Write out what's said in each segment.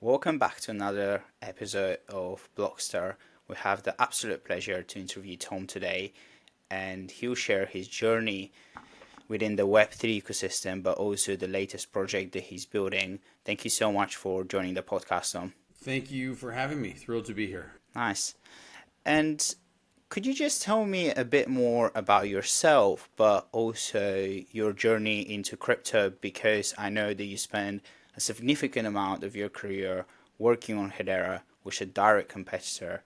Welcome back to another episode of Blockster. We have the absolute pleasure to interview Tom today, and he'll share his journey within the Web3 ecosystem, but also the latest project that he's building. Thank you so much for joining the podcast, Tom. Thank you for having me. Thrilled to be here. Nice. And could you just tell me a bit more about yourself, but also your journey into crypto? Because I know that you spend a significant amount of your career working on Hedera, which is a direct competitor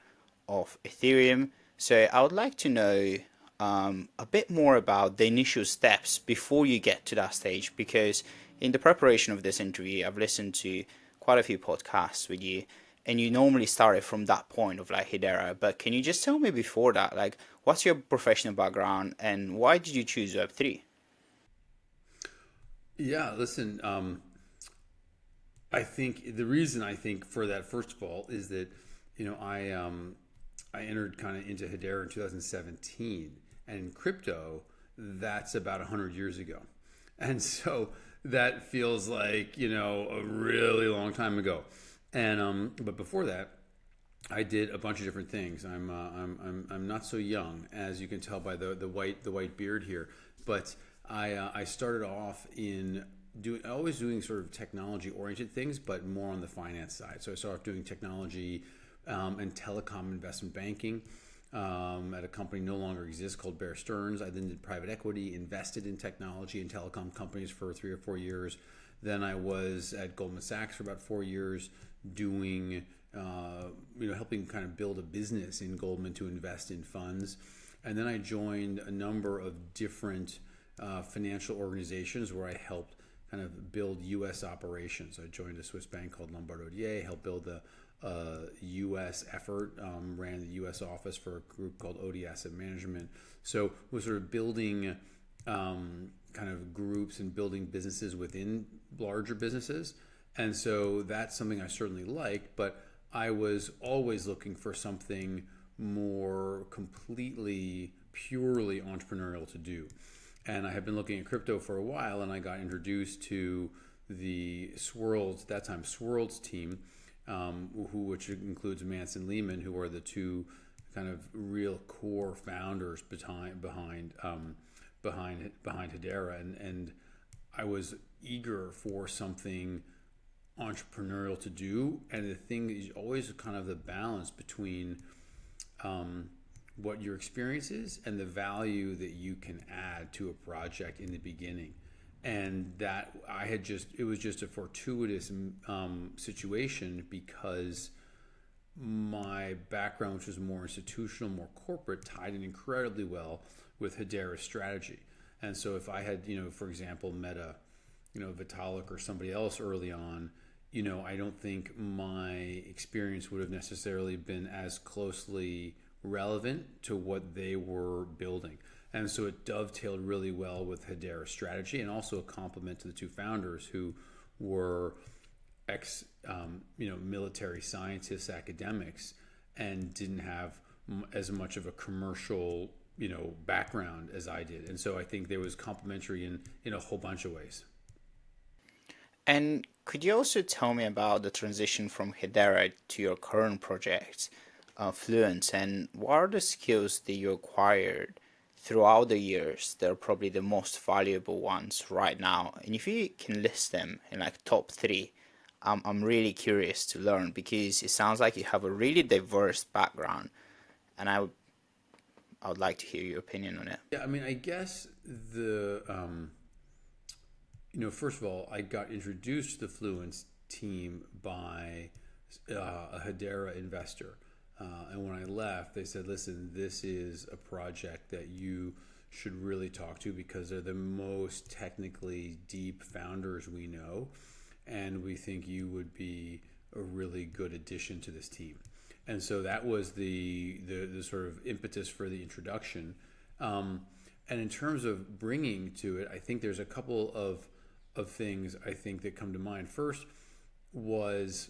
of Ethereum. So I would like to know a bit more about the initial steps before you get to that stage, because in the preparation of this interview, I've listened to quite a few podcasts with you, and you normally started from that point of like Hedera. But can you just tell me before that, like, what's your professional background and why did you choose Web3? Yeah, listen, I think the reason I think for that, first of all, is that, I entered kind of into Hedera in 2017, and in crypto, that's about 100 years ago. And so that feels like, a really long time ago. And but before that, I did a bunch of different things. I'm not so young, as you can tell by the white beard here. But I started off in always doing sort of technology oriented things, but more on the finance side. So I started off doing technology and telecom investment banking at a company no longer exists called Bear Stearns. I then did private equity, invested in technology and telecom companies for 3 or 4 years. Then I was at Goldman Sachs for about 4 years, doing helping kind of build a business in Goldman to invest in funds. And then I joined a number of different financial organizations where I helped kind of build U.S. operations. I joined a Swiss bank called Lombard Odier, helped build the U.S. effort, ran the U.S. office for a group called OD Asset Management. So was sort of building kind of groups and building businesses within larger businesses. And so that's something I certainly liked, but I was always looking for something more completely, purely entrepreneurial to do. And I had been looking at crypto for a while, and I got introduced to the Swirlds, that time Swirlds team, which includes Manson Lehman, who are the two kind of real core founders behind Hedera, and I was eager for something entrepreneurial to do. And the thing is always kind of the balance between what your experience is and the value that you can add to a project in the beginning. And that it was just a fortuitous situation, because my background, which was more institutional, more corporate, tied in incredibly well with Hedera's strategy. And so if I had, for example, met Vitalik or somebody else early on, I don't think my experience would have necessarily been as closely relevant to what they were building. And so it dovetailed really well with Hedera's strategy, and also a compliment to the two founders, who were ex, military scientists, academics, and didn't have as much of a commercial, background as I did. And so I think there was complementary in a whole bunch of ways. And could you also tell me about the transition from Hedera to your current project, Fluence, and what are the skills that you acquired throughout the years that are probably the most valuable ones right now? And if you can list them in like top three, I'm really curious to learn, because it sounds like you have a really diverse background, and I would like to hear your opinion on it. Yeah, I mean, I guess first of all, I got introduced to the Fluence team by a Hedera investor. And when I left, they said, listen, this is a project that you should really talk to, because they're the most technically deep founders we know. And we think you would be a really good addition to this team. And so that was the sort of impetus for the introduction. And in terms of bringing to it, I think there's a couple of things I think that come to mind. First was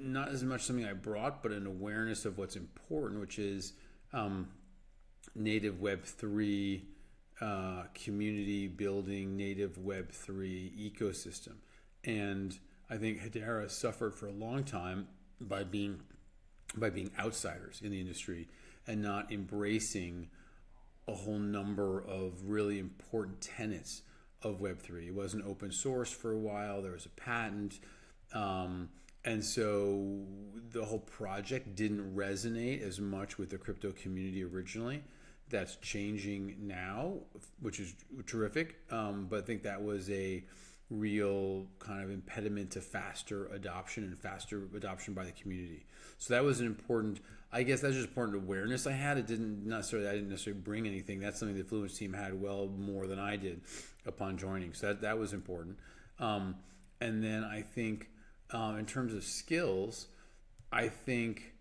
not as much something I brought, but an awareness of what's important, which is native Web3 community building, native Web3 ecosystem. And I think Hedera suffered for a long time by being outsiders in the industry and not embracing a whole number of really important tenets of Web3. It wasn't open source for a while. There was a patent. And so the whole project didn't resonate as much with the crypto community originally. That's changing now, which is terrific. But I think that was a real kind of impediment to faster adoption and faster adoption by the community. So that was an important, I guess that's just important awareness I had. I didn't necessarily bring anything. That's something the Fluence team had well more than I did upon joining. So that was important. And then I think in terms of skills, I think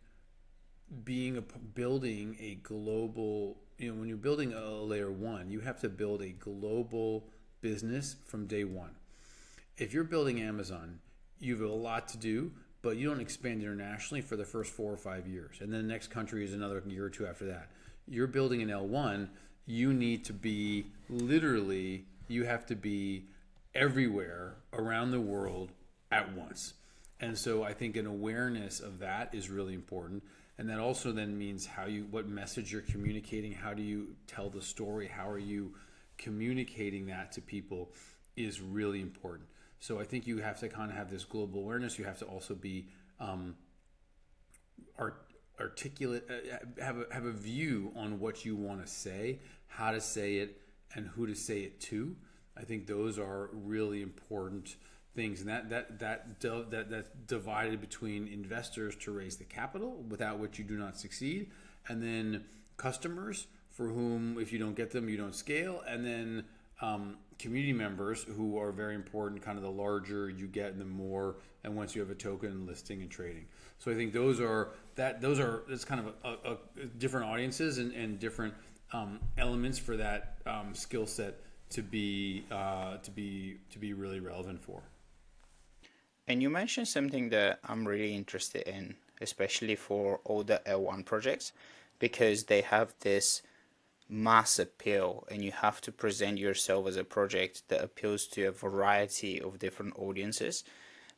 building a global, when you're building a layer one, you have to build a global business from day one. If you're building Amazon, you have a lot to do, but you don't expand internationally for the first 4 or 5 years. And then the next country is another year or two after that. You're building an L1, you need to be you have to be everywhere around the world at once. And so I think an awareness of that is really important. And that also then means what message you're communicating, how do you tell the story, how are you communicating that to people is really important. So I think you have to kind of have this global awareness. You have to also be articulate, have a view on what you want to say, how to say it, and who to say it to. I think those are really important things, and that's divided between investors to raise the capital, without which you do not succeed, and then customers for whom if you don't get them you don't scale, and then community members who are very important. Kind of the larger you get, and the more, and once you have a token, listing and trading. So I think that's kind of a different audiences and different elements for that skill set to be really relevant for. And you mentioned something that I'm really interested in, especially for all the L1 projects, because they have this mass appeal and you have to present yourself as a project that appeals to a variety of different audiences.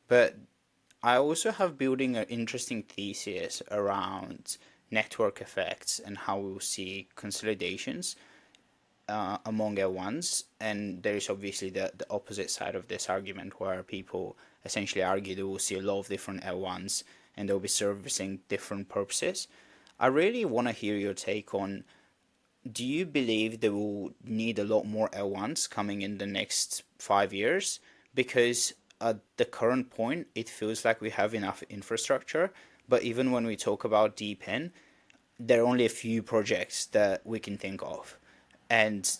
But I also have building an interesting thesis around network effects and how we'll see consolidations among L1s. And there is obviously the opposite side of this argument where people essentially argue that we'll see a lot of different L1s and they'll be servicing different purposes. I really want to hear your take on, do you believe that we'll need a lot more L1s coming in the next 5 years? Because at the current point, it feels like we have enough infrastructure. But even when we talk about DePIN, there are only a few projects that we can think of and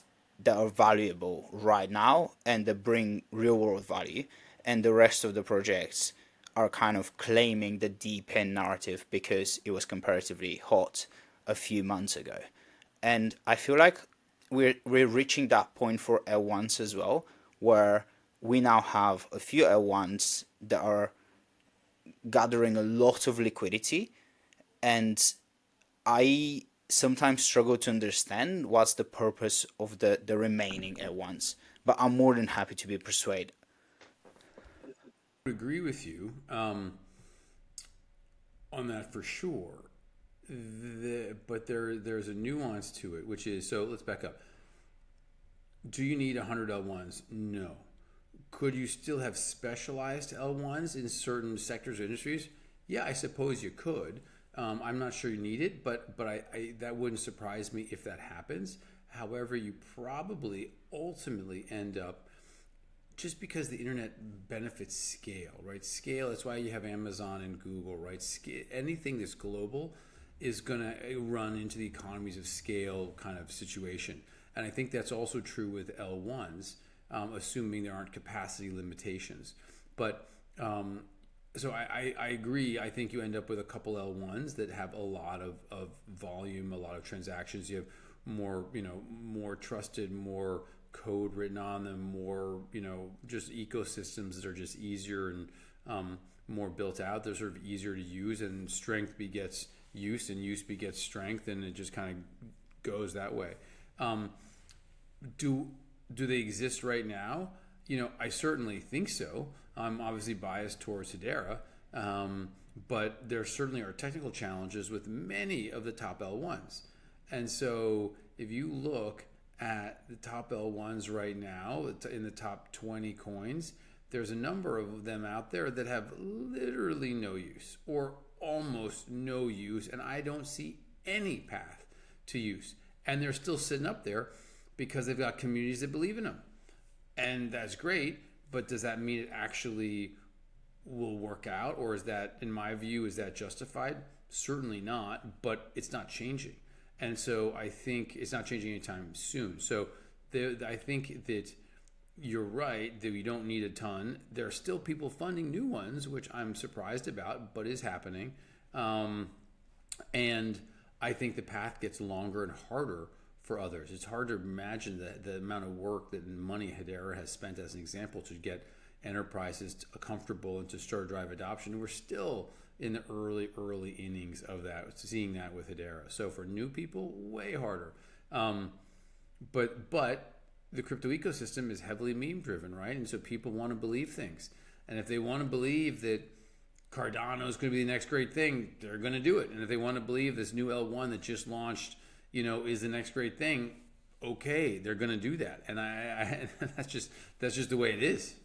that are valuable right now and that bring real world value. And the rest of the projects are kind of claiming the DePIN narrative because it was comparatively hot a few months ago. And I feel like we're reaching that point for L1s as well, where we now have a few L1s that are gathering a lot of liquidity. And I sometimes struggle to understand what's the purpose of the remaining L1s. But I'm more than happy to be persuaded. I would agree with you on that for sure. But there's a nuance to it, which is, so let's back up. Do you need 100 L1s? No. Could you still have specialized L1s in certain sectors or industries? Yeah, I suppose you could. I'm not sure you need it, but I that wouldn't surprise me if that happens. However, you probably ultimately end up, just because the internet benefits scale, right? Scale, that's why you have Amazon and Google, right? Anything that's global is going to run into the economies of scale kind of situation. And I think that's also true with L1s, assuming there aren't capacity limitations. But so I agree. I think you end up with a couple L1s that have a lot of volume, a lot of transactions. You have more trusted, more code written on them, more, just ecosystems that are just easier and more built out. They're sort of easier to use, and strength begets use and use begets strength, and it just kind of goes that way. Do they exist right now? I certainly think so. I'm obviously biased towards Hedera, but there certainly are technical challenges with many of the top L1s. And so if you look at the top L1s right now, in the top 20 coins, there's a number of them out there that have literally no use or almost no use, and I don't see any path to use. And they're still sitting up there because they've got communities that believe in them. And that's great, but does that mean it actually will work out? Or is that, in my view, is that justified? Certainly not, but it's not changing. And so I think it's not changing anytime soon. So I think that you're right that we don't need a ton. There are still people funding new ones, which I'm surprised about, but is happening. And I think the path gets longer and harder for others. It's hard to imagine the amount of work that money Hedera has spent, as an example, to get enterprises comfortable and to start drive adoption. We're still in the early innings of that, seeing that with Hedera. So for new people, way harder. But the crypto ecosystem is heavily meme driven, right? And so people want to believe things. And if they want to believe that Cardano is going to be the next great thing, they're going to do it. And if they want to believe this new L1 that just launched, is the next great thing, okay, they're going to do that. And I that's just the way it is.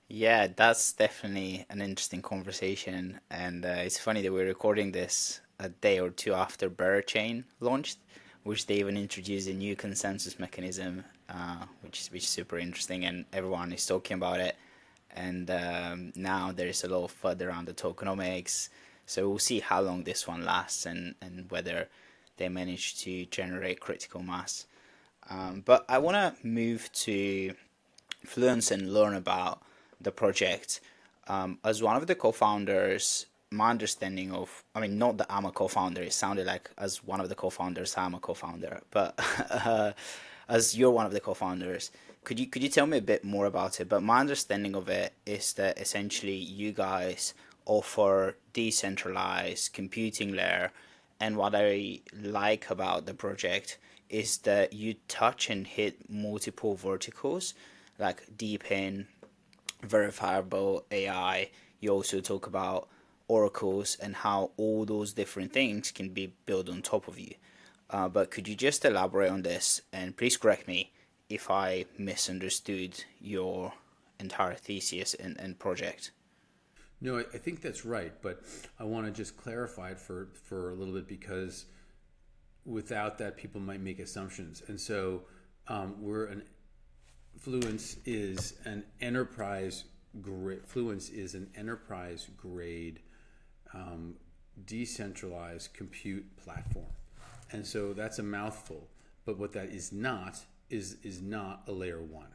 Yeah, that's definitely an interesting conversation, and it's funny that we're recording this a day or two after Bear Chain launched, which they even introduced a new consensus mechanism, which is super interesting, and everyone is talking about it. And now there is a lot of FUD around the tokenomics, so we'll see how long this one lasts and whether they manage to generate critical mass. But I want to move to Fluence and learn about the project. As one of the co-founders, my understanding of, I mean, not that I'm a co-founder, it sounded like as one of the co-founders, I'm a co-founder, but as you're one of the co-founders, could you tell me a bit more about it? But my understanding of it is that essentially you guys offer decentralized computing layer, and what I like about the project is that you touch and hit multiple verticals like DePIN, verifiable AI. You also talk about oracles and how all those different things can be built on top of you. But could you just elaborate on this? And please correct me if I misunderstood your entire thesis and project. No, I think that's right, but I want to just clarify it for a little bit, because without that, people might make assumptions. And so Fluence is an enterprise grade decentralized compute platform. And so that's a mouthful, but what that is not is not a layer one.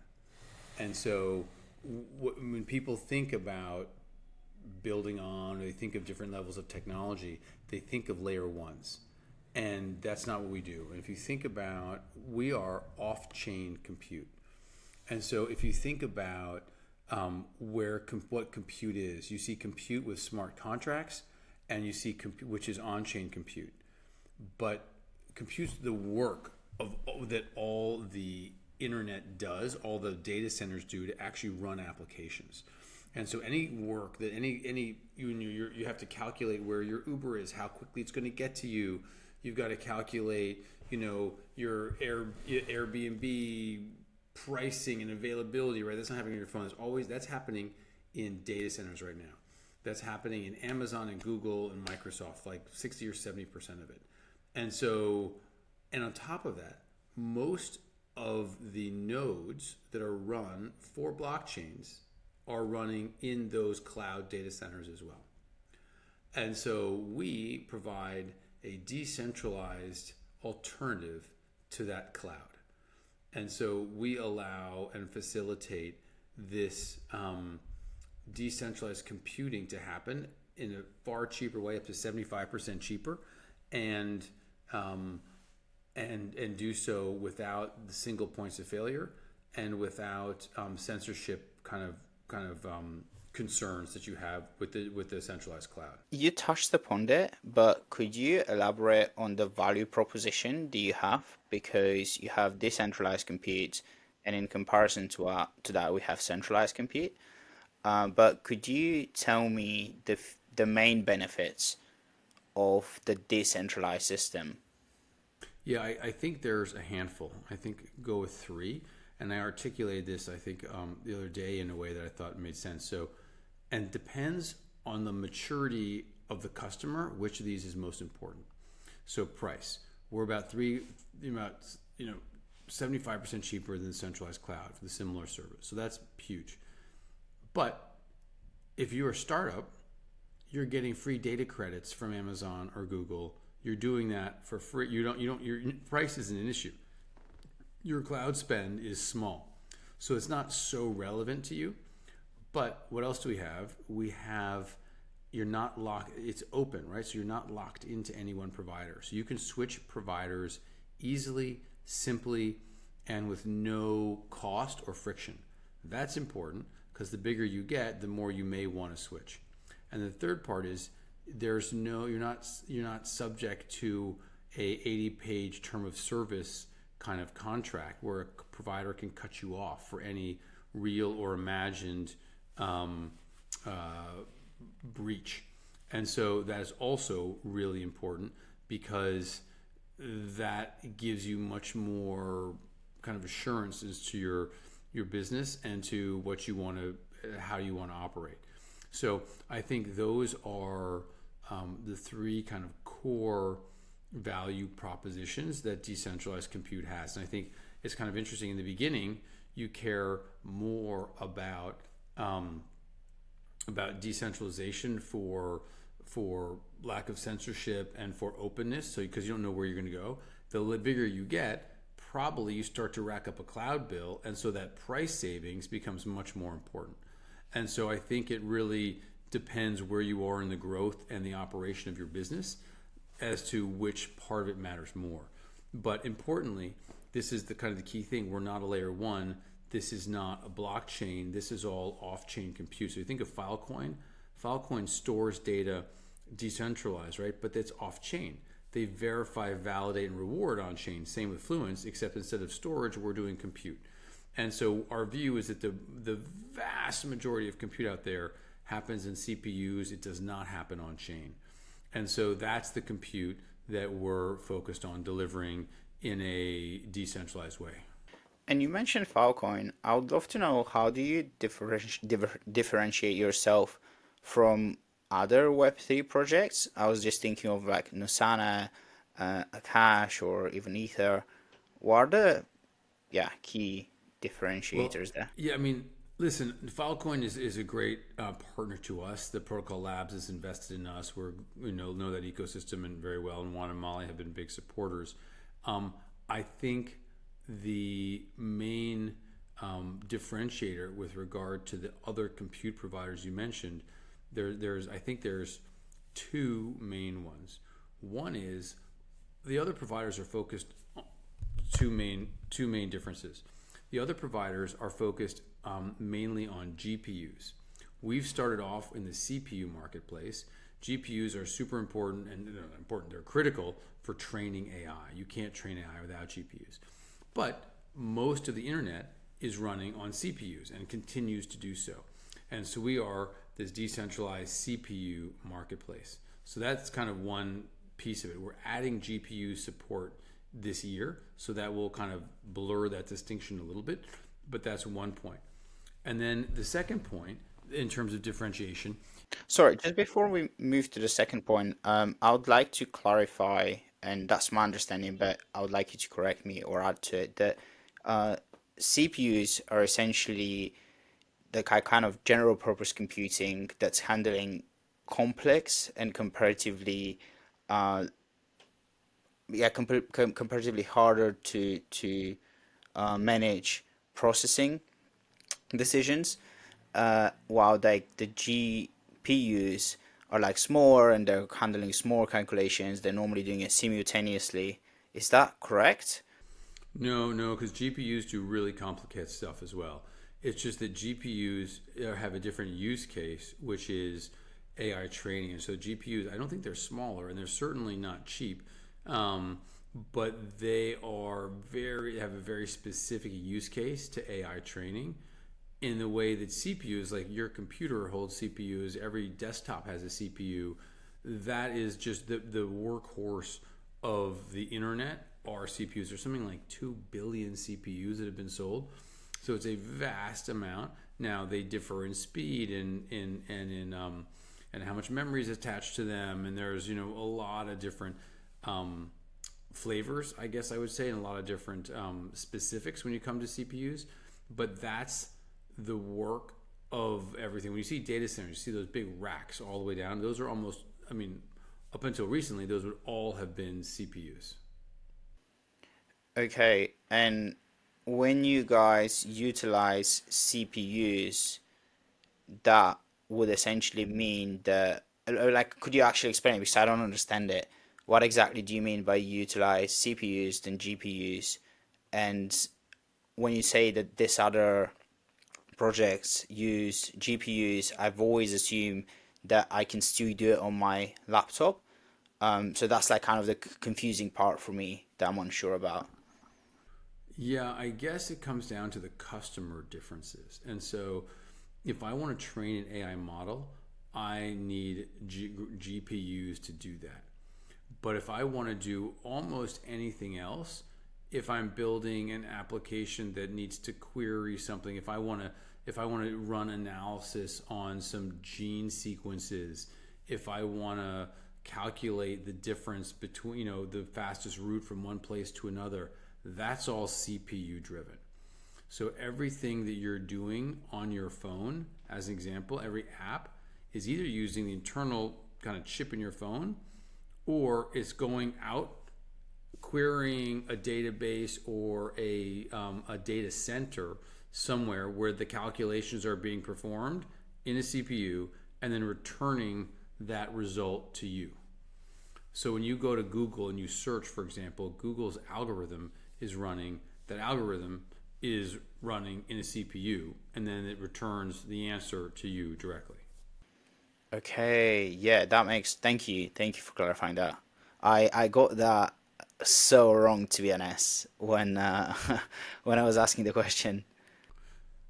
And so when people think about building on, or they think of different levels of technology, they think of layer ones. And that's not what we do. And if you think about, we are off-chain compute. And so if you think about what compute is, you see compute with smart contracts, and you see which is on-chain compute. But compute's the work that all the internet does, all the data centers do to actually run applications. And so any work that you have to calculate where your Uber is, how quickly it's going to get to you. You've got to calculate, your Airbnb pricing and availability, right? That's not happening on your phone. That's happening in data centers right now. That's happening in Amazon and Google and Microsoft, like 60 or 70% of it. And on top of that, most of the nodes that are run for blockchains are running in those cloud data centers as well. And so we provide a decentralized alternative to that cloud. And so we allow and facilitate this decentralized computing to happen in a far cheaper way, up to 75% cheaper, and do so without the single points of failure and without censorship kind of concerns that you have with the centralized cloud. You touched upon it, but could you elaborate on the value proposition do you have? Because you have decentralized compute, and in comparison to that, we have centralized compute. But could you tell me the main benefits of the decentralized system? Yeah, I think there's a handful. I think go with three. And I articulated this, I think, the other day in a way that I thought made sense. So, and it depends on the maturity of the customer, which of these is most important. So, price. We're about, you know, 75% cheaper than centralized cloud for the similar service. So that's huge. But if you're a startup, you're getting free data credits from Amazon or Google. You're doing that for free. Your price isn't an issue. Your cloud spend is small. So it's not so relevant to you. But what else do we have? We have, you're not locked, it's open, right? So you're not locked into any one provider. So you can switch providers easily, simply, and with no cost or friction. That's important because the bigger you get, the more you may want to switch. And the third part is you're not subject to a 80-page term of service kind of contract where a provider can cut you off for any real or imagined breach. And so that is also really important because that gives you much more kind of assurance as to your business and to what you want to, how you want to operate. So I think those are the three kind of core value propositions that decentralized compute has. And I think it's kind of interesting in the beginning, you care more about decentralization for lack of censorship and for openness. So because you don't know where you're going to go, the bigger you get, probably you start to rack up a cloud bill, and so that price savings becomes much more important. And so I think it really depends where you are in the growth and the operation of your business as to which part of it matters more. But importantly, this is the kind of the key thing. We're not a layer one. This is not a blockchain. This is all off-chain compute. So you think of Filecoin. Filecoin stores data decentralized, right? But that's off-chain. They verify, validate, and reward on-chain. Same with Fluence, except instead of storage, we're doing compute. And so our view is that the vast majority of compute out there happens in CPUs. It does not happen on chain. And so that's the compute that we're focused on delivering in a decentralized way. And you mentioned Filecoin. I would love to know, how do you differentiate yourself from other Web3 projects? I was just thinking of like Nosana, Akash, or even Ether. What are the key Well, differentiators there? yeah, I mean, listen, Filecoin is a great partner to us. The Protocol Labs is invested in us. We know that ecosystem and very well, and Juan and Molly have been big supporters. I think the main differentiator with regard to the other compute providers you mentioned, I think there's two main ones. One is the other providers are focused on two main differences. The other providers are focused mainly on GPUs. We've started off in the CPU marketplace. GPUs are super important, and they're critical for training AI. You can't train AI without GPUs. But most of the internet is running on CPUs and continues to do so. And so we are this decentralized CPU marketplace. So that's kind of one piece of it. We're adding GPU support this year, so that will kind of blur that distinction a little bit, but that's one point. And then the second point, in terms of differentiation. Sorry, just before we move to the second point, I would like to clarify, and that's my understanding, but I would like you to correct me or add to it, that uh, CPUs are essentially the kind of general purpose computing that's handling complex and comparatively, uh, comparatively harder to manage processing decisions, while like the GPUs are like smaller and they're handling small calculations. They're normally doing it simultaneously. Is that correct? No, because GPUs do really complicated stuff as well. It's just that GPUs have a different use case, which is AI training. And so GPUs, I don't think they're smaller, and they're certainly not cheap. but they have a very specific use case to AI training in the way that CPUs, like your computer holds CPUs, every desktop has a CPU. That is just the workhorse of the internet are CPUs. There's something like 2 billion CPUs that have been sold. So it's a vast amount. Now they differ in speed and how much memory is attached to them. And there's, a lot of different flavors, I guess I would say, and a lot of different specifics when you come to CPUs. But that's the work of everything. When you see data centers, you see those big racks all the way down. Those are almost, up until recently, those would all have been CPUs. Okay, and when you guys utilize CPUs, that would essentially mean that, like, could you actually explain it? Because I don't understand it. What exactly do you mean by utilize CPUs than GPUs? And when you say that this other projects use GPUs, I've always assumed that I can still do it on my laptop. So that's like kind of the confusing part for me that I'm unsure about. Yeah, I guess it comes down to the customer differences. And so if I want to train an AI model, I need GPUs to do that. But if I want to do almost anything else, if I'm building an application that needs to query something, if I want to run analysis on some gene sequences, if I want to calculate the difference between, the fastest route from one place to another, that's all CPU driven. So everything that you're doing on your phone, as an example, every app is either using the internal kind of chip in your phone, or it's going out querying a database or a data center somewhere where the calculations are being performed in a CPU and then returning that result to you. So when you go to Google and you search, for example, Google's algorithm is running, that algorithm is running in a CPU, and then it returns the answer to you directly. Okay, yeah, that makes, thank you. Thank you for clarifying that. I got that so wrong, to be honest, when when I was asking the question.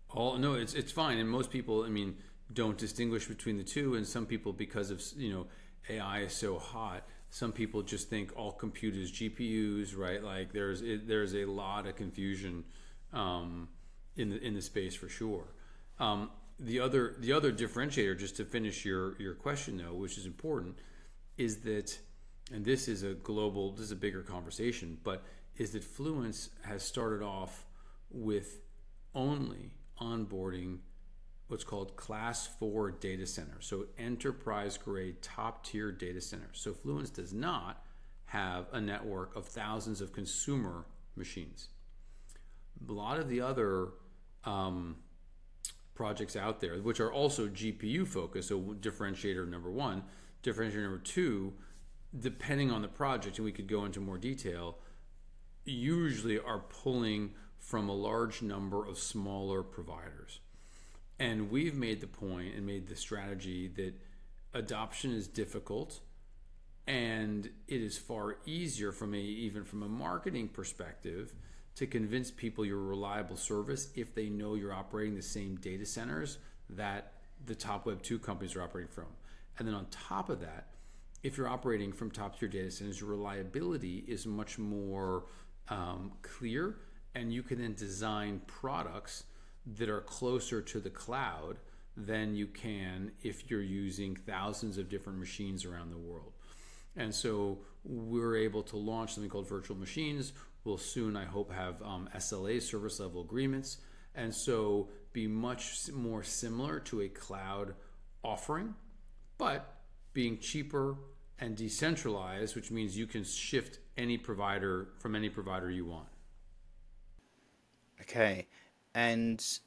All no, it's fine, and most people, don't distinguish between the two, and some people, because of AI is so hot, some people just think all compute is GPUs, right? Like there's a lot of confusion in the space for sure. The other differentiator, just to finish your question though, which is important, is that, and this is a bigger conversation, but is that Fluence has started off with only onboarding what's called class 4 data centers, so enterprise grade top tier data centers. So Fluence does not have a network of thousands of consumer machines. A lot of the other projects out there, which are also GPU focused, so differentiator number one, differentiator number two, depending on the project, and we could go into more detail, usually are pulling from a large number of smaller providers. And we've made the point and made the strategy that adoption is difficult, and it is far easier even from a marketing perspective to convince people you're a reliable service if they know you're operating the same data centers that the top Web 2 companies are operating from. And then on top of that, if you're operating from top tier data centers, your reliability is much more clear, and you can then design products that are closer to the cloud than you can if you're using thousands of different machines around the world. And so we're able to launch something called virtual machines. We'll soon, I hope, have SLA, service level agreements, and so be much more similar to a cloud offering, but being cheaper and decentralized, which means you can shift any provider from any provider you want. Okay, and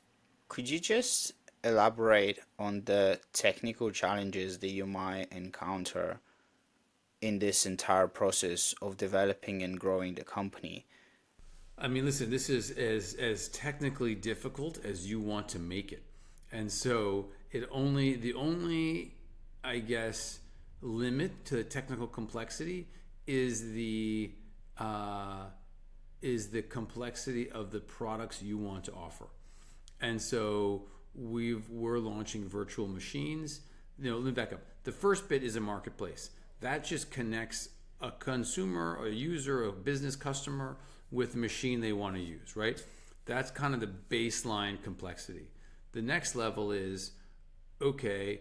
could you just elaborate on the technical challenges that you might encounter in this entire process of developing and growing the company? Listen, this is as technically difficult as you want to make it. And so the only, I guess, limit to the technical complexity is the uh, is the complexity of the products you want to offer. And so we're launching virtual machines. Let me back up. The first bit is a marketplace. That just connects a consumer, a user, a business customer with the machine they want to use, right? That's kind of the baseline complexity. The next level is, okay,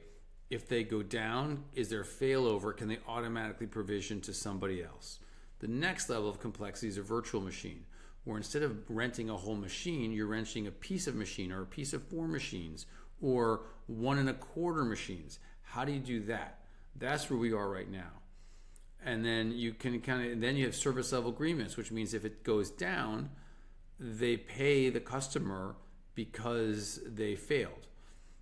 if they go down, is there failover? Can they automatically provision to somebody else? The next level of complexity is a virtual machine, where instead of renting a whole machine, you're renting a piece of machine or a piece of 4 machines or 1.25 machines. How do you do that? That's where we are right now. And then you can then you have service level agreements, which means if it goes down, they pay the customer because they failed,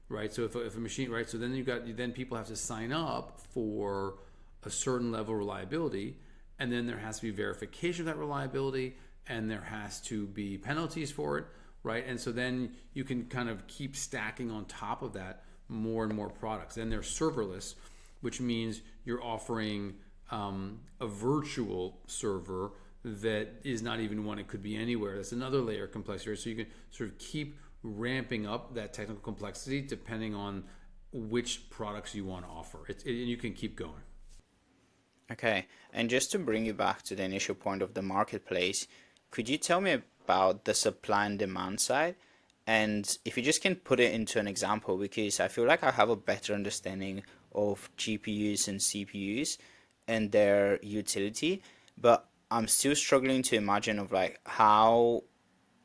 right? So if a machine, right? So then people have to sign up for a certain level of reliability, and then there has to be verification of that reliability, and there has to be penalties for it, right? And so then you can kind of keep stacking on top of that more and more products. Then they're serverless, which means you're offering a virtual server that is not even one, it could be anywhere. That's another layer of complexity. So you can sort of keep ramping up that technical complexity depending on which products you want to offer. And you can keep going. Okay, and just to bring you back to the initial point of the marketplace, could you tell me about the supply and demand side? And if you just can put it into an example, because I feel like I have a better understanding of GPUs and CPUs and their utility, but I'm still struggling to imagine of like how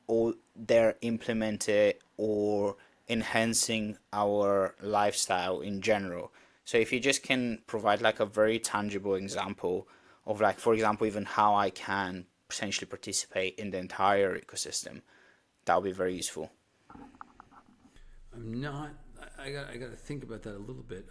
all they're implemented or enhancing our lifestyle in general. So if you just can provide like a very tangible example of like, for example, even how I can potentially participate in the entire ecosystem, that would be very useful. I'm not. I got to think about that a little bit.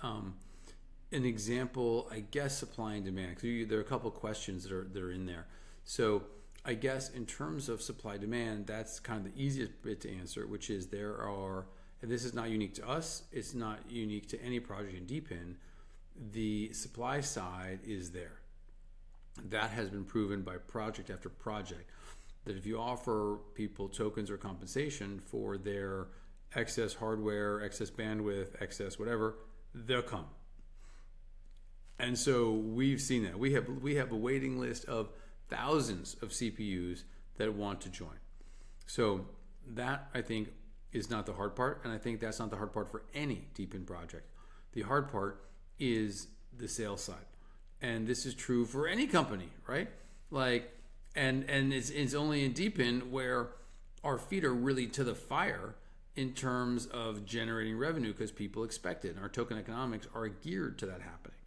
An example, I guess, supply and demand. There are a couple of questions that are in there. So I guess in terms of supply demand, that's kind of the easiest bit to answer, which is there are, and this is not unique to us. It's not unique to any project in DePIN. The supply side is there. That has been proven by project after project that if you offer people tokens or compensation for their excess hardware, excess bandwidth, excess whatever, they'll come. And so we've seen that. We have a waiting list of thousands of CPUs that want to join. So that, I think, is not the hard part, and I think that's not the hard part for any DePIN project. The hard part is the sales side. And this is true for any company, right? Like, and it's only in DePIN where our feet are really to the fire in terms of generating revenue because people expect it, and our token economics are geared to that happening.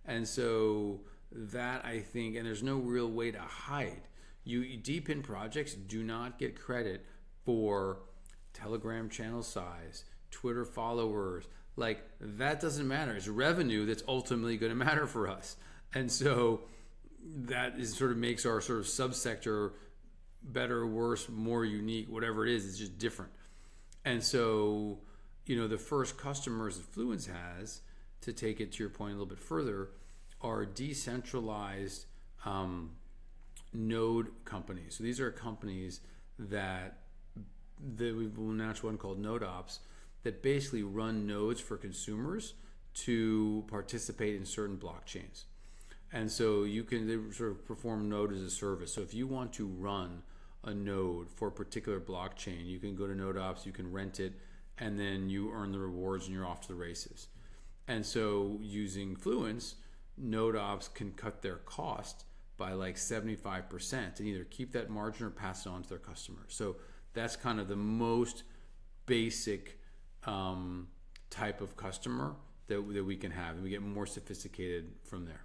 And so that, I think, and there's no real way to hide. DePIN projects do not get credit for Telegram channel size, Twitter followers. Like, that doesn't matter. It's revenue that's ultimately going to matter for us. And so that is sort of makes our sort of subsector better, worse, more unique, whatever it is. It's just different. And so, the first customers that Fluence has, to take it to your point a little bit further, are decentralized node companies. So these are companies that we've announced one called Node Ops that basically run nodes for consumers to participate in certain blockchains. And so they sort of perform node as a service. So if you want to run a node for a particular blockchain, you can go to Node Ops, you can rent it, and then you earn the rewards and you're off to the races. And so using Fluence, Node Ops can cut their cost by like 75% and either keep that margin or pass it on to their customers. So that's kind of the most basic type of customer that we can have, and we get more sophisticated from there.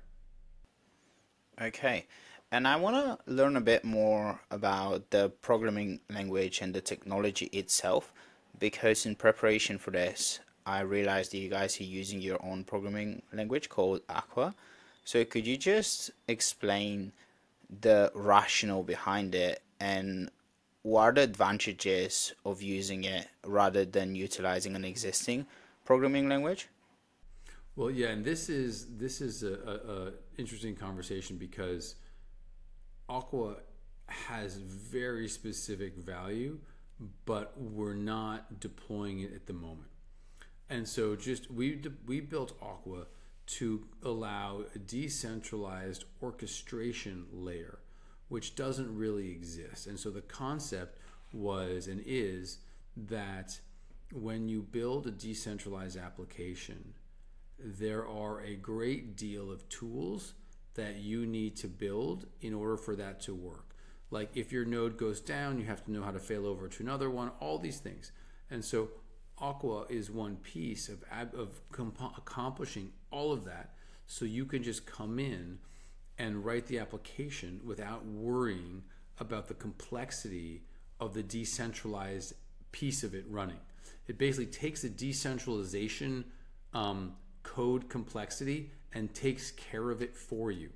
Okay. And I want to learn a bit more about the programming language and the technology itself, because in preparation for this, I realized that you guys are using your own programming language called Aqua. So could you just explain the rationale behind it and what are the advantages of using it rather than utilizing an existing programming language? Well, yeah, and this is a interesting conversation because Aqua has very specific value, but we're not deploying it at the moment. And so just we built Aqua to allow a decentralized orchestration layer, which doesn't really exist. And so the concept was and is that when you build a decentralized application, there are a great deal of tools that you need to build in order for that to work. Like if your node goes down, you have to know how to fail over to another one, all these things. And so Aqua is one piece of accomplishing all of that, so you can just come in and write the application without worrying about the complexity of the decentralized piece of it running. It basically takes the decentralization code complexity and takes care of it for you.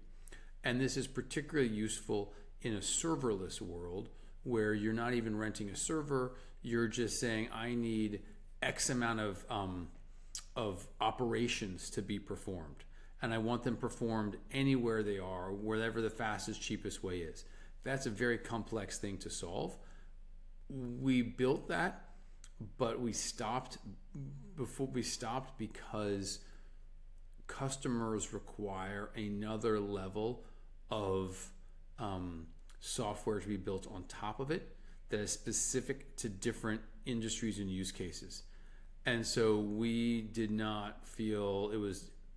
And this is particularly useful in a serverless world where you're not even renting a server. You're just saying, I need X amount of operations to be performed, and I want them performed anywhere they are, wherever the fastest, cheapest way is. That's a very complex thing to solve. We built that, but we stopped because customers require another level of software to be built on top of it that is specific to different industries and use cases. And so we did not feel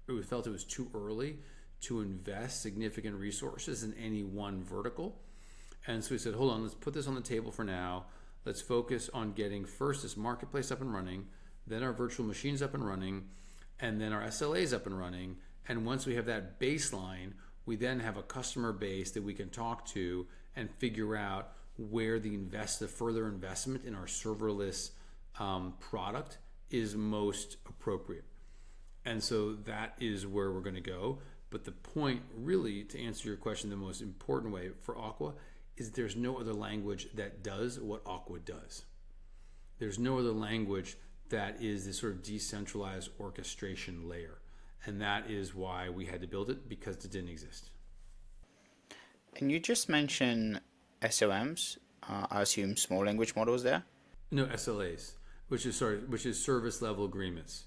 we felt it was too early to invest significant resources in any one vertical. And so we said, hold on, let's put this on the table for now. Let's focus on getting first this marketplace up and running, then our virtual machines up and running, and then our SLAs up and running. And once we have that baseline, we then have a customer base that we can talk to and figure out where the further investment in our serverless product is most appropriate. And so that is where we're going to go. But the point, really, to answer your question the most important way for Aqua is there's no other language that does what Aqua does. There's no other language that is this sort of decentralized orchestration layer. And that is why we had to build it, because it didn't exist. And you just mentioned SOMs, I assume small language models there? No, SLAs, which is service level agreements.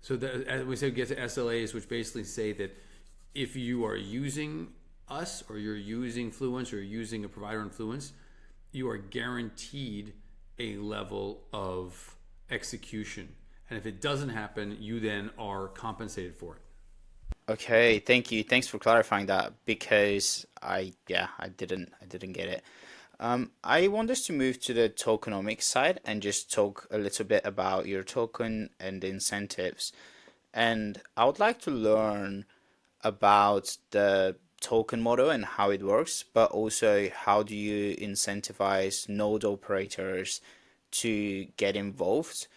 So that, as we said, get to SLAs, which basically say that if you are using us or you're using Fluence or you're using a provider in Fluence, you are guaranteed a level of execution. And if it doesn't happen, you then are compensated for it. Okay, thank you. Thanks for clarifying that, because I didn't get it. I want us to move to the tokenomics side and just talk a little bit about your token and the incentives. And I would like to learn about the token model and how it works, but also how do you incentivize node operators to get involved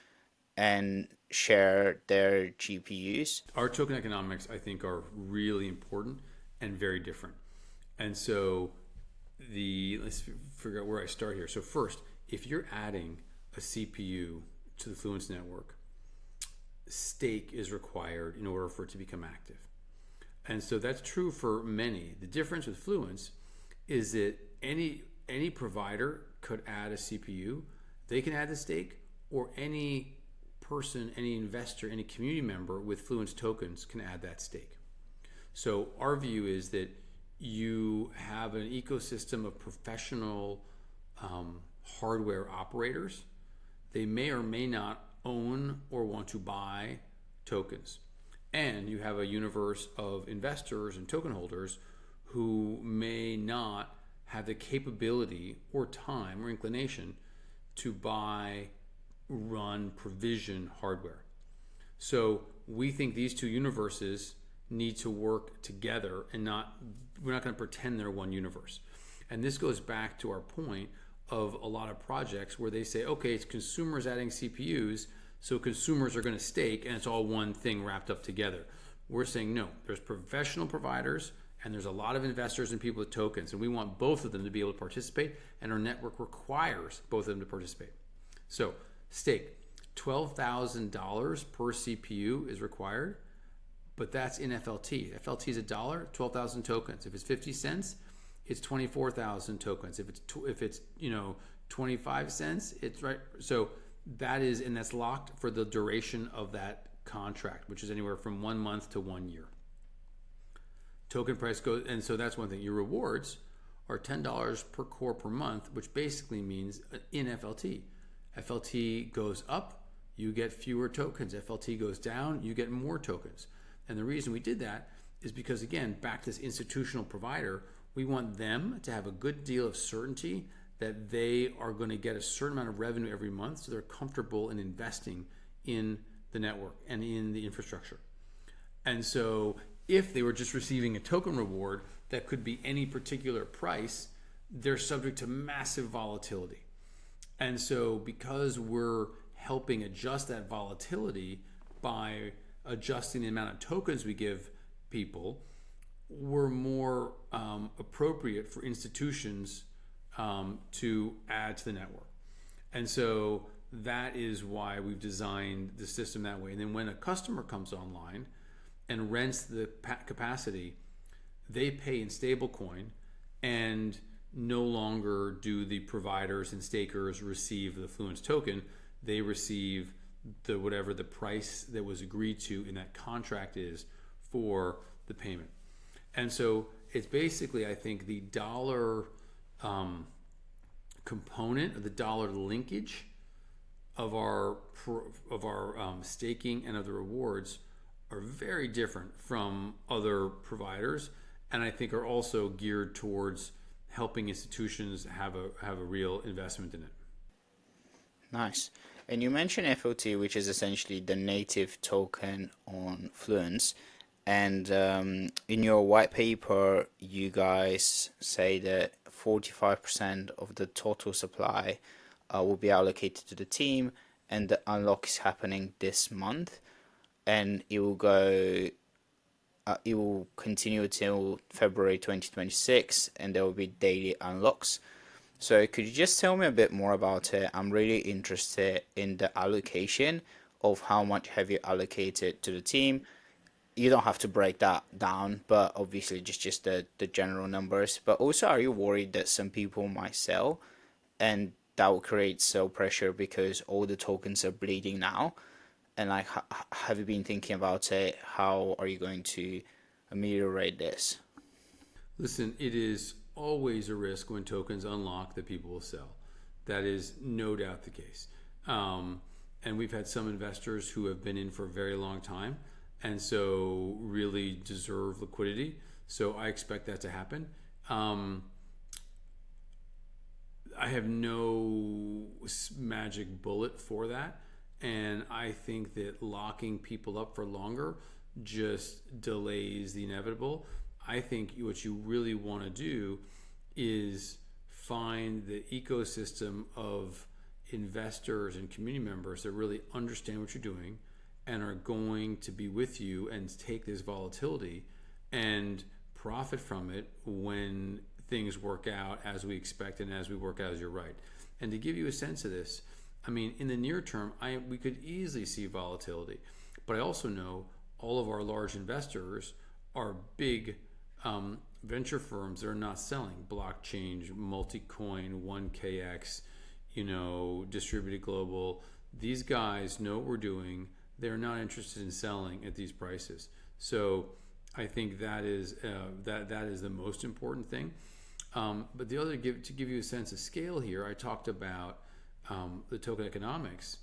and share their GPUs? Our token economics, I think, are really important and very different. And so let's figure out where I start here. So first, if you're adding a CPU to the Fluence network, stake is required in order for it to become active. And so that's true for many. The difference with Fluence is that any provider could add a CPU. They can add the stake, or any person, any investor, any community member with Fluence tokens can add that stake. So our view is that you have an ecosystem of professional hardware operators. They may or may not own or want to buy tokens. And you have a universe of investors and token holders who may not have the capability or time or inclination to buy, run, provision hardware. So we think these two universes need to work together, and we're not going to pretend they're one universe. And this goes back to our point of a lot of projects where they say, okay, it's consumers adding CPUs, so consumers are going to stake, and it's all one thing wrapped up together. We're saying no, there's professional providers, and there's a lot of investors and people with tokens, and we want both of them to be able to participate, and our network requires both of them to participate. So stake, $12,000 per CPU is required, but that's in FLT. FLT is $1, 12,000 tokens. If it's 50 cents, it's 24,000 tokens. If it's 25 cents, it's right. So that is, and that's locked for the duration of that contract, which is anywhere from 1 month to 1 year. Token price goes, and so that's one thing. Your rewards are $10 per core per month, which basically means in FLT. FLT goes up, you get fewer tokens. FLT goes down, you get more tokens. And the reason we did that is because, again, back to this institutional provider, we want them to have a good deal of certainty that they are going to get a certain amount of revenue every month, so they're comfortable in investing in the network and in the infrastructure. And so if they were just receiving a token reward that could be any particular price, they're subject to massive volatility. And so because we're helping adjust that volatility by adjusting the amount of tokens we give people, we're more appropriate for institutions to add to the network. And so that is why we've designed the system that way. And then when a customer comes online and rents the capacity, they pay in stablecoin, and no longer do the providers and stakers receive the Fluence token. They receive the whatever the price that was agreed to in that contract is for the payment. And so it's basically, I think, the dollar component, or the dollar linkage of our staking and of the rewards are very different from other providers, and I think are also geared towards helping institutions have a real investment in it. Nice. And you mentioned FOT, which is essentially the native token on Fluence. And in your white paper, you guys say that 45% of the total supply will be allocated to the team, and the unlock is happening this month, and it will go. It will continue till February 2026, and there will be daily unlocks. So could you just tell me a bit more about it? I'm really interested in the allocation of how much have you allocated to the team. You don't have to break that down, but obviously just the general numbers. But also, are you worried that some people might sell and that will create sell pressure because all the tokens are bleeding now? And like, have you been thinking about it? How are you going to ameliorate this? Listen, it is always a risk when tokens unlock that people will sell. That is no doubt the case. And we've had some investors who have been in for a very long time, and so really deserve liquidity. So I expect that to happen. I have no magic bullet for that. And I think that locking people up for longer just delays the inevitable. I think what you really want to do is find the ecosystem of investors and community members that really understand what you're doing and are going to be with you and take this volatility and profit from it when things work out as we expect and as we work out as you're right. And to give you a sense of this, I mean, in the near term, we could easily see volatility, but I also know all of our large investors are big venture firms that are not selling. Blockchain, Multicoin, 1KX, Distributed Global. These guys know what we're doing. They're not interested in selling at these prices. So I think that is the most important thing. But the other, to give you a sense of scale here, I talked about the token economics.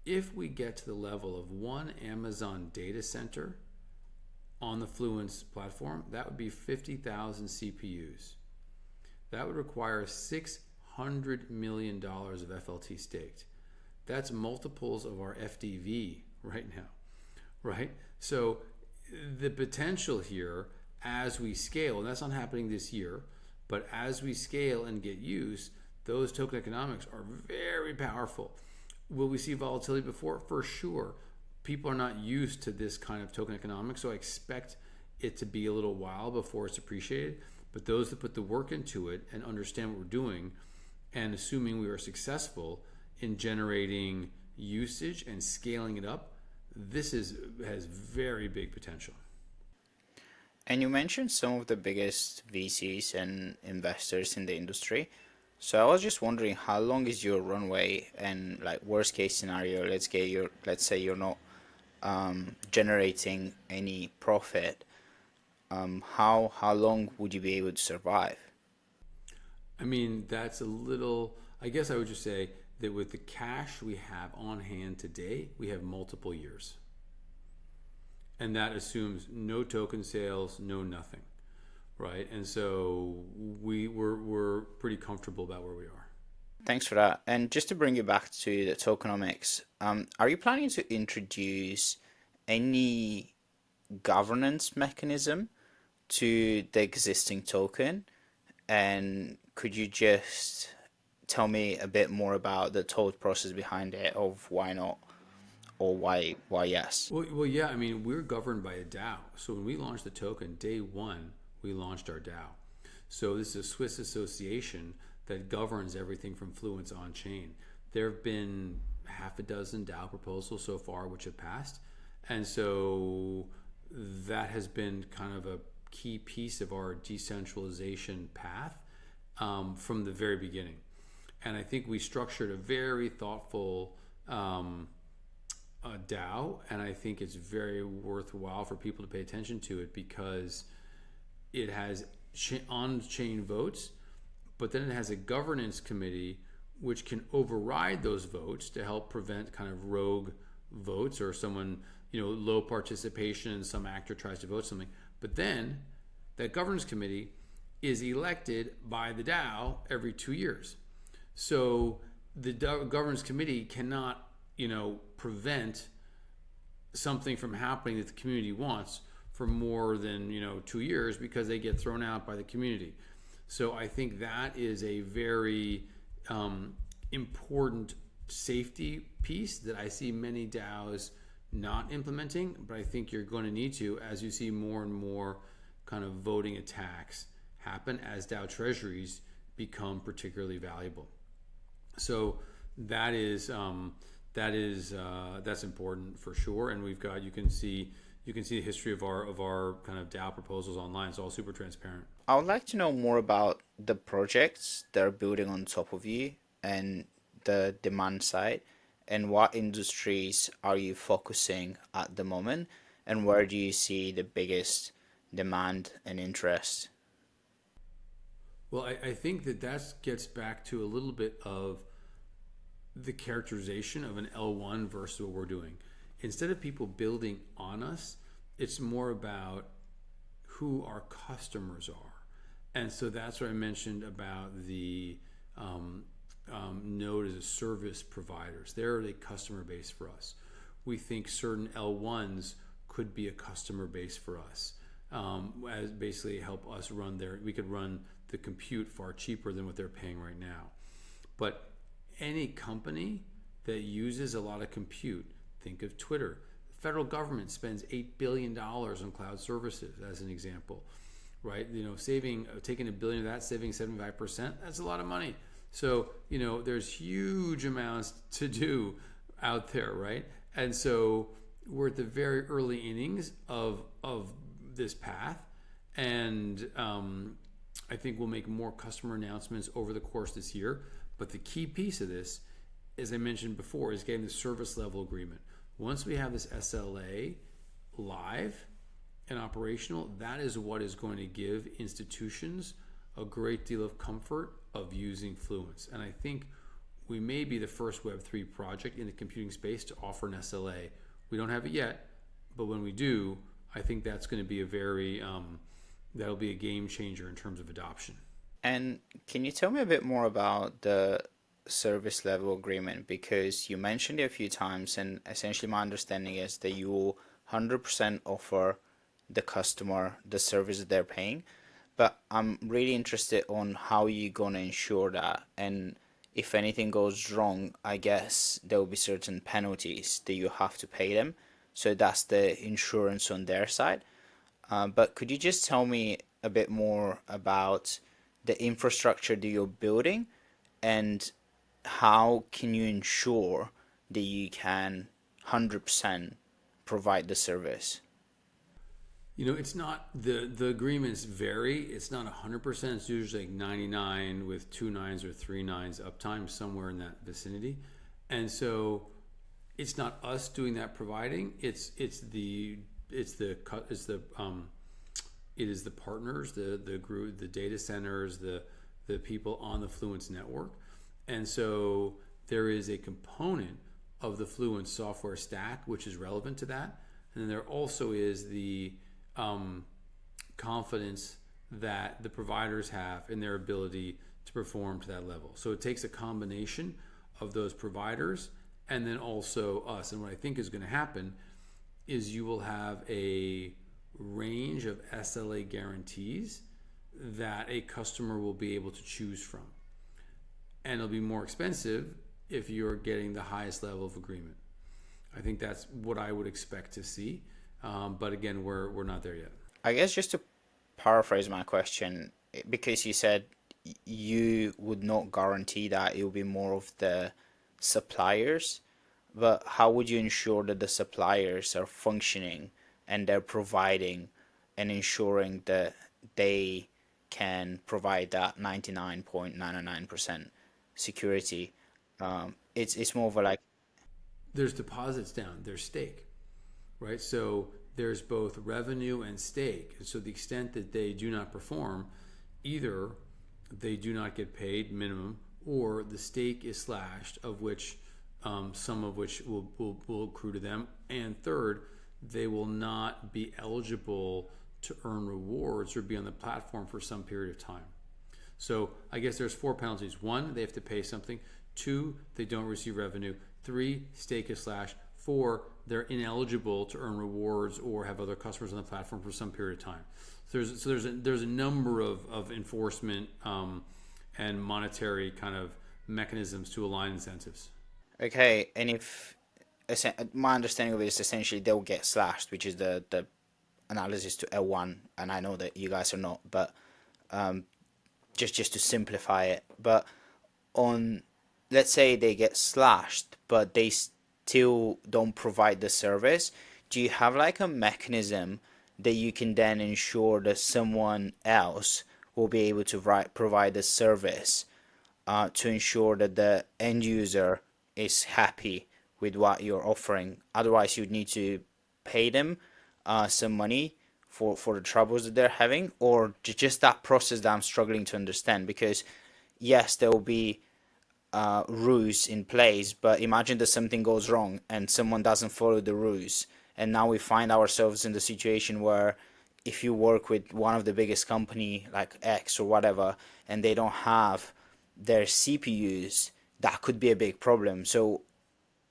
If we get to the level of one Amazon data center on the Fluence platform, that would be 50,000 CPUs. That would require $600 million of FLT staked. That's multiples of our FDV right now, right? So the potential here as we scale, and that's not happening this year, but as we scale and get use, those token economics are very powerful. Will we see volatility before? For sure. People are not used to this kind of token economics, so I expect it to be a little while before it's appreciated. But those that put the work into it and understand what we're doing, and assuming we are successful in generating usage and scaling it up, this has very big potential. And you mentioned some of the biggest VCs and investors in the industry. So I was just wondering how long is your runway and like worst case scenario, let's say you're not generating any profit. How long would you be able to survive? I mean, that's a little, I guess I would just say that with the cash we have on hand today, we have multiple years. And that assumes no token sales, no nothing, right? And so we're pretty comfortable about where we are. Thanks for that. And just to bring you back to the tokenomics, are you planning to introduce any governance mechanism to the existing token? And could you just tell me a bit more about the thought process behind it of why not or why yes? Yeah, I mean, we're governed by a DAO. So when we launched the token, day one, we launched our DAO. So this is a Swiss association that governs everything from Fluence on chain. There have been half a dozen DAO proposals so far which have passed. And so that has been kind of a key piece of our decentralization path from the very beginning. And I think we structured a very thoughtful DAO, and I think it's very worthwhile for people to pay attention to it because it has on-chain votes, but then it has a governance committee which can override those votes to help prevent kind of rogue votes or someone, low participation and some actor tries to vote something. But then that governance committee is elected by the DAO every 2 years. So the governance committee cannot, prevent something from happening that the community wants for more than 2 years because they get thrown out by the community. So I think that is a very important safety piece that I see many DAOs not implementing, but I think you're going to need to as you see more and more kind of voting attacks happen as DAO treasuries become particularly valuable. So that's important for sure. And you can see the history of our kind of DAO proposals online. It's all super transparent. I would like to know more about the projects that are building on top of you and the demand side, and what industries are you focusing at the moment, and where do you see the biggest demand and interest? Well, I think that gets back to a little bit of the characterization of an L1 versus what we're doing. Instead of people building on us, it's more about who our customers are. And so that's what I mentioned about the node as a service providers. They're a customer base for us. We think certain L1s could be a customer base for us, as basically help us we could run the compute far cheaper than what they're paying right now. But any company that uses a lot of compute, think of Twitter. The federal government spends $8 billion on cloud services, as an example, right? Taking $1 billion of that, saving 75%, that's a lot of money. So, there's huge amounts to do out there, right? And so we're at the very early innings of this path. And I think we'll make more customer announcements over the course this year. But the key piece of this, as I mentioned before, is getting the service level agreement. Once we have this SLA live and operational, that is what is going to give institutions a great deal of comfort of using Fluence. And I think we may be the first Web3 project in the computing space to offer an SLA. We don't have it yet, but when we do, I think that's going to be that'll be a game changer in terms of adoption. And can you tell me a bit more about the service level agreement? Because you mentioned it a few times, and essentially my understanding is that you will 100% offer the customer the service that they're paying. But I'm really interested on how you're going to ensure that. And if anything goes wrong, I guess there will be certain penalties that you have to pay them. So that's the insurance on their side. But could you just tell me a bit more about the infrastructure that you're building and how can you ensure that you can 100% provide the service? It's not the agreements vary. It's not 100%. It's usually like 99 with 2 nines or 3 nines uptime, somewhere in that vicinity. And so it's not us doing that providing. It is the partners, the group, the data centers, the people on the Fluence network. And so there is a component of the Fluence software stack which is relevant to that. And then there also is the confidence that the providers have in their ability to perform to that level. So it takes a combination of those providers and then also us. And what I think is going to happen is you will have a range of SLA guarantees that a customer will be able to choose from. And it'll be more expensive if you're getting the highest level of agreement. I think that's what I would expect to see. But again, we're not there yet. I guess just to paraphrase my question, because you said you would not guarantee that it will be more of the suppliers, but how would you ensure that the suppliers are functioning and they're providing and ensuring that they can provide that 99.999% security? It's more of a like, There's deposits down, there's stake, right? So there's both revenue and stake. And so the extent that they do not perform, either they do not get paid minimum, or the stake is slashed, of which some of which will accrue to them. And third, they will not be eligible to earn rewards or be on the platform for some period of time. So I guess there's 4 penalties. 1, they have to pay something. 2, they don't receive revenue. 3, stake is slashed. 4, they're ineligible to earn rewards or have other customers on the platform for some period of time. So there's a number of enforcement and monetary kind of mechanisms to align incentives. okay, and if my understanding of it is essentially they'll get slashed, which is the analysis to L1, and I know that you guys are not, but just to simplify it. But on, let's say they get slashed, but they still don't provide the service. Do you have like a mechanism that you can then ensure that someone else will be able to provide the service to ensure that the end user is happy with what you're offering? Otherwise, you'd need to pay them some money for the troubles that they're having, or just that process that I'm struggling to understand. Because yes, there will be rules in place, but imagine that something goes wrong and someone doesn't follow the rules, and now we find ourselves in the situation where if you work with one of the biggest company like X or whatever, and they don't have their CPUs, that could be a big problem. So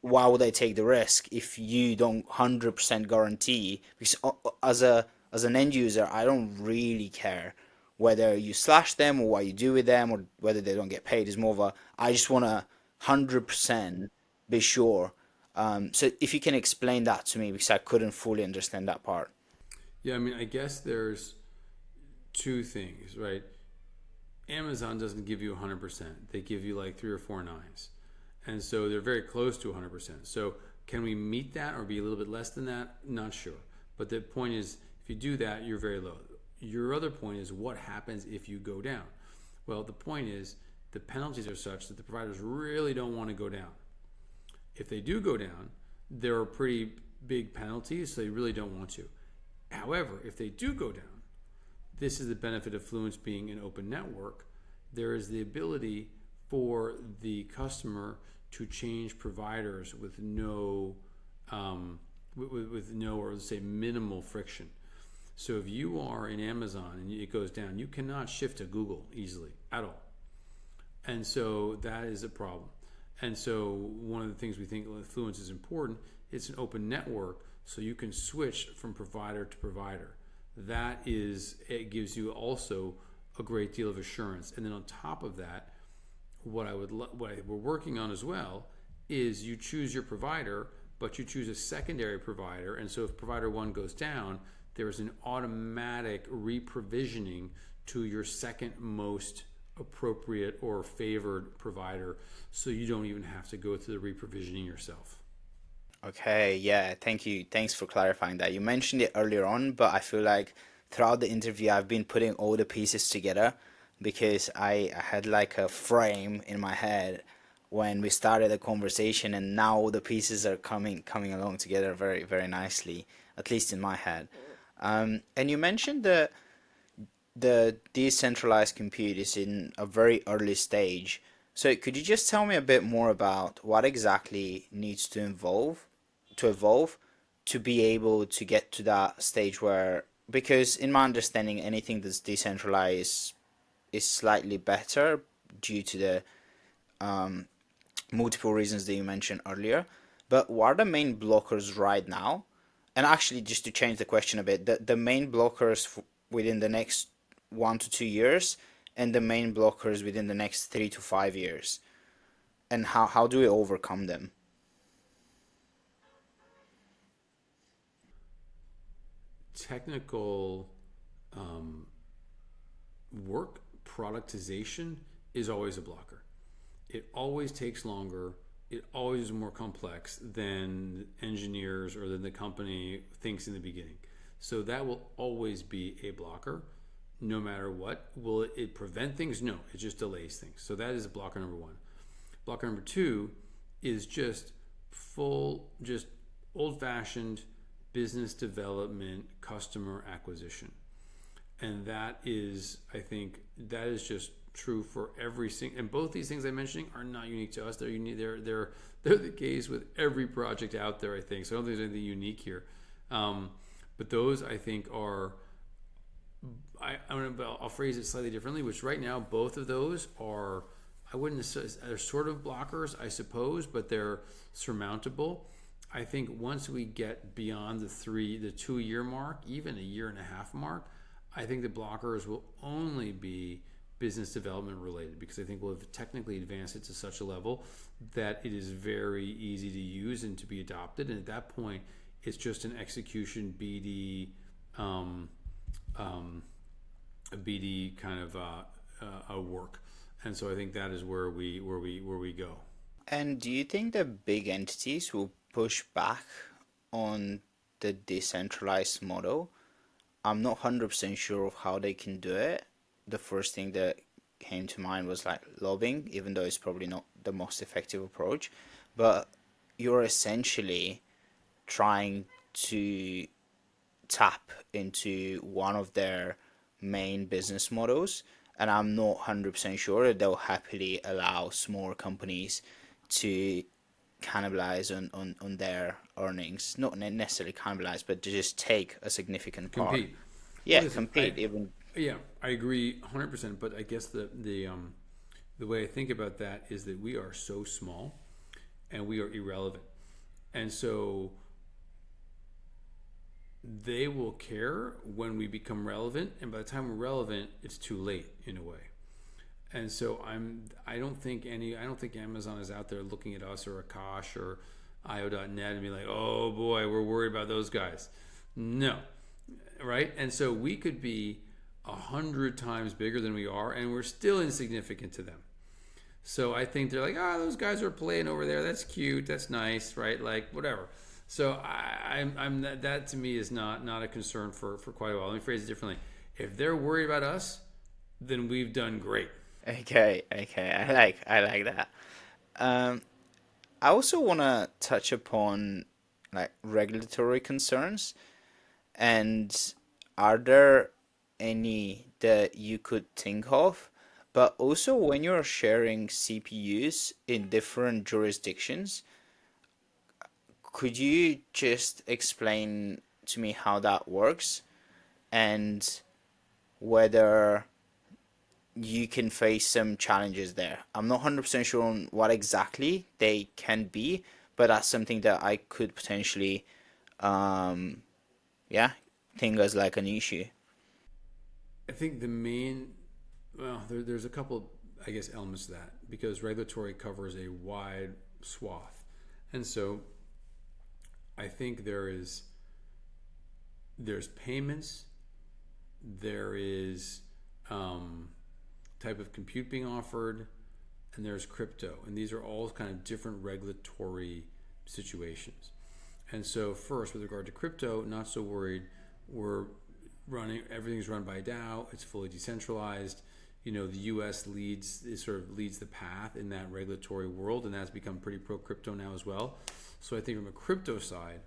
why would I take the risk if you don't 100% guarantee? Because as an end user, I don't really care whether you slash them or what you do with them or whether they don't get paid. Is more of a, I just want to 100% be sure. So if you can explain that to me, because I couldn't fully understand that part. Yeah, I mean, I guess there's 2 things, right? Amazon doesn't give you 100%. They give you like 3 or 4 nines. And so they're very close to 100%. So can we meet that or be a little bit less than that? Not sure. But the point is, if you do that, you're very low. Your other point is, what happens if you go down? Well, the point is, the penalties are such that the providers really don't want to go down. If they do go down, there are pretty big penalties, so they really don't want to. However, if they do go down, this is the benefit of Fluence being an open network. There is the ability for the customer to change providers with no, or let's say minimal friction. So if you are in Amazon and it goes down, you cannot shift to Google easily at all. And so that is a problem. And so one of the things we think with Fluence is important, it's an open network, so you can switch from provider to provider. That is, it gives you also a great deal of assurance. And then on top of that, what we're working on as well is you choose your provider, but you choose a secondary provider. And so if provider 1 goes down, there is an automatic reprovisioning to your second most appropriate or favored provider, so you don't even have to go through the reprovisioning yourself. Okay, yeah, thank you. Thanks for clarifying that. You mentioned it earlier on, but I feel like throughout the interview, I've been putting all the pieces together because I had like a frame in my head when we started the conversation, and now all the pieces are coming along together very, very nicely, at least in my head. And you mentioned the decentralized compute is in a very early stage. So could you just tell me a bit more about what exactly needs to evolve to be able to get to that stage where, because in my understanding anything that's decentralized is slightly better due to the multiple reasons that you mentioned earlier. But what are the main blockers right now? And actually, just to change the question a bit, the main blockers within the next 1 to 2 years, and the main blockers within the next 3 to 5 years, and how do we overcome them? Technical um, work productization is always a blocker. It always takes longer. It always is more complex than engineers or than the company thinks in the beginning. So that will always be a blocker, no matter what. Will it prevent things? No, it just delays things. So that is blocker number one. Blocker number two is just just old fashioned business development, customer acquisition. And that is, I think, that is just true for every single. And both these things I'm mentioning are not unique to us. They're unique. They're the case with every project out there. I think so. I don't think there's anything unique here. But those I think are. I'll phrase it slightly differently. Which right now both of those are. I wouldn't say they're sort of blockers, I suppose, but they're surmountable. I think once we get beyond the 2 year mark, even a year and a half mark, I think the blockers will only be business development related because I think we'll have technically advanced it to such a level that it is very easy to use and to be adopted. And at that point, it's just an execution BD, a BD kind of a work. And so I think that is where we go. And do you think the big entities will push back on the decentralized model? I'm not 100% sure of how they can do it. The first thing that came to mind was like lobbying, even though it's probably not the most effective approach. But you're essentially trying to tap into one of their main business models. And I'm not 100% sure that they'll happily allow small companies to cannibalize on their earnings. Not necessarily cannibalize, but to just take a significant part. Compete. Yeah, Well, listen, compete even. yeah, I agree 100%. But I guess the way I think about that is that we are so small and we are irrelevant, and so they will care when we become relevant, and by the time we're relevant, it's too late in a way. And so I don't think Amazon is out there looking at us or Akash or IO.net and be like, oh boy, we're worried about those guys. No, right? And so we could be 100 times bigger than we are, and we're still insignificant to them. So I think they're like, those guys are playing over there. That's cute. That's nice, right? Like whatever. So I'm that to me is not a concern for quite a while. Let me phrase it differently. If they're worried about us, then we've done great. Okay, okay, I like that. Um, I also want to touch upon like regulatory concerns, and are there any that you could think of? But also, when you're sharing CPUs in different jurisdictions, could you just explain to me how that works and whether you can face some challenges there? I'm not 100% sure on what exactly they can be, but that's something that I could potentially, um, yeah, think as like an issue. I think the main, well, there's a couple, I guess, elements to that because regulatory covers a wide swath, and so I think there's payments, there is type of compute being offered, and there's crypto, and these are all kind of different regulatory situations. And so, first, with regard to crypto, not so worried. We're running, everything's run by DAO. It's fully decentralized. The U.S. leads the path in that regulatory world, and that's become pretty pro crypto now as well. So I think from a crypto side,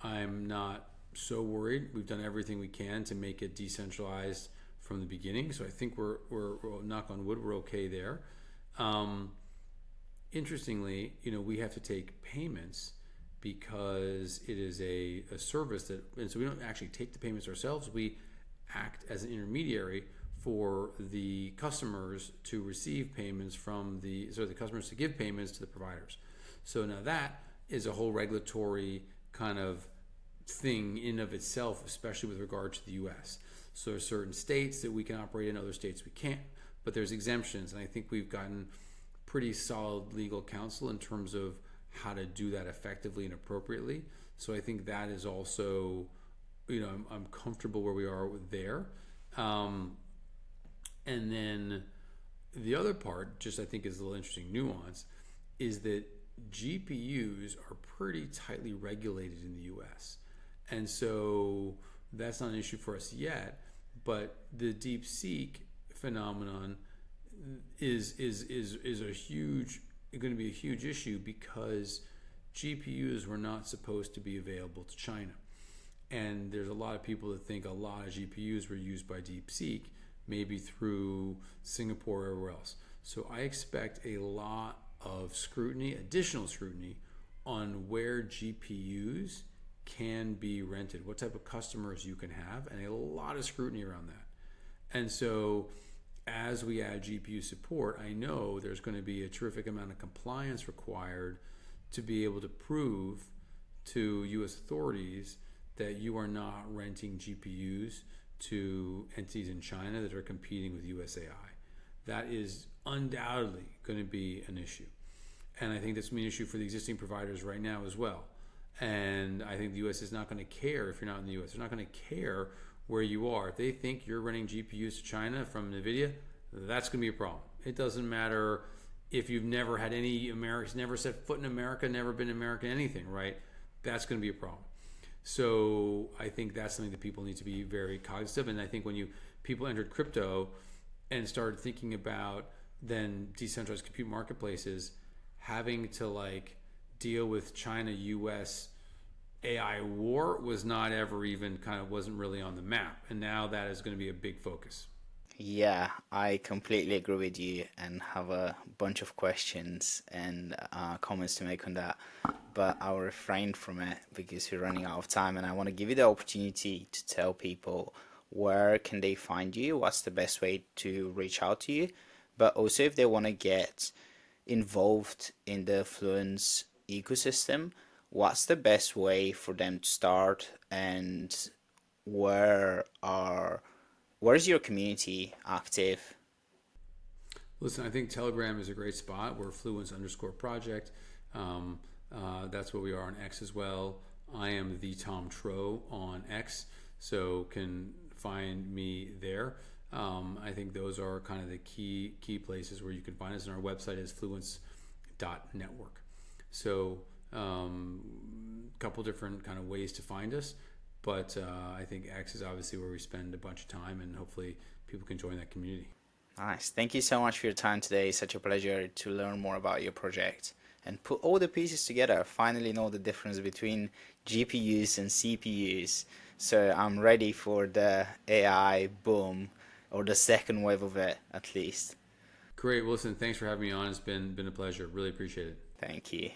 I'm not so worried. We've done everything we can to make it decentralized from the beginning. So I think we're knock on wood, we're okay there. Um, Interestingly, we have to take payments because it is a service that, and so we don't actually take the payments ourselves. We act as an intermediary for the customers to receive payments the customers to give payments to the providers. So now that is a whole regulatory kind of thing in of itself, especially with regard to the U.S. So there's certain states that we can operate in, other states we can't, but there's exemptions, and I think we've gotten pretty solid legal counsel in terms of how to do that effectively and appropriately. So I think that is also, I'm comfortable where we are there. And then the other part, just I think is a little interesting nuance, is that GPUs are pretty tightly regulated in the US. And so that's not an issue for us yet, but the DeepSeek phenomenon is a huge going to be a huge issue because GPUs were not supposed to be available to China. And there's a lot of people that think a lot of GPUs were used by DeepSeek, maybe through Singapore or everywhere else. So I expect a lot of scrutiny, additional scrutiny, on where GPUs can be rented, what type of customers you can have, and a lot of scrutiny around that. And so as we add GPU support, I know there's going to be a terrific amount of compliance required to be able to prove to U.S. authorities that you are not renting GPUs to entities in China that are competing with USAI. That is undoubtedly going to be an issue. And I think that's going to be an issue for the existing providers right now as well. And I think the U.S. is not going to care if you're not in the U.S. They're not going to care where you are. If they think you're running GPUs to China from NVIDIA, that's going to be a problem. It doesn't matter if you've never had any Americans, never set foot in America, never been American, anything, right? That's going to be a problem. So I think that's something that people need to be very cognizant of. And I think when people entered crypto and started thinking about then decentralized compute marketplaces, having to deal with China, US, AI war was not ever even wasn't really on the map. And now that is going to be a big focus. Yeah, I completely agree with you and have a bunch of questions and comments to make on that, but I'll refrain from it because we're running out of time and I want to give you the opportunity to tell people where can they find you, what's the best way to reach out to you, but also if they want to get involved in the Fluence ecosystem, what's the best way for them to start and where are where's your community active? Listen, I think Telegram is a great spot. We're Fluence_project. That's where we are on X as well. I am the Tom Tro on X, so can find me there. I think those are kind of the key places where you can find us. And our website is fluence.network. So a couple different kind of ways to find us. But I think X is obviously where we spend a bunch of time, and hopefully people can join that community. Nice. Thank you so much for your time today. It's such a pleasure to learn more about your project and put all the pieces together. Finally know the difference between GPUs and CPUs. So I'm ready for the AI boom or the second wave of it at least. Great. Well, listen, thanks for having me on. It's been a pleasure. Really appreciate it. Thank you.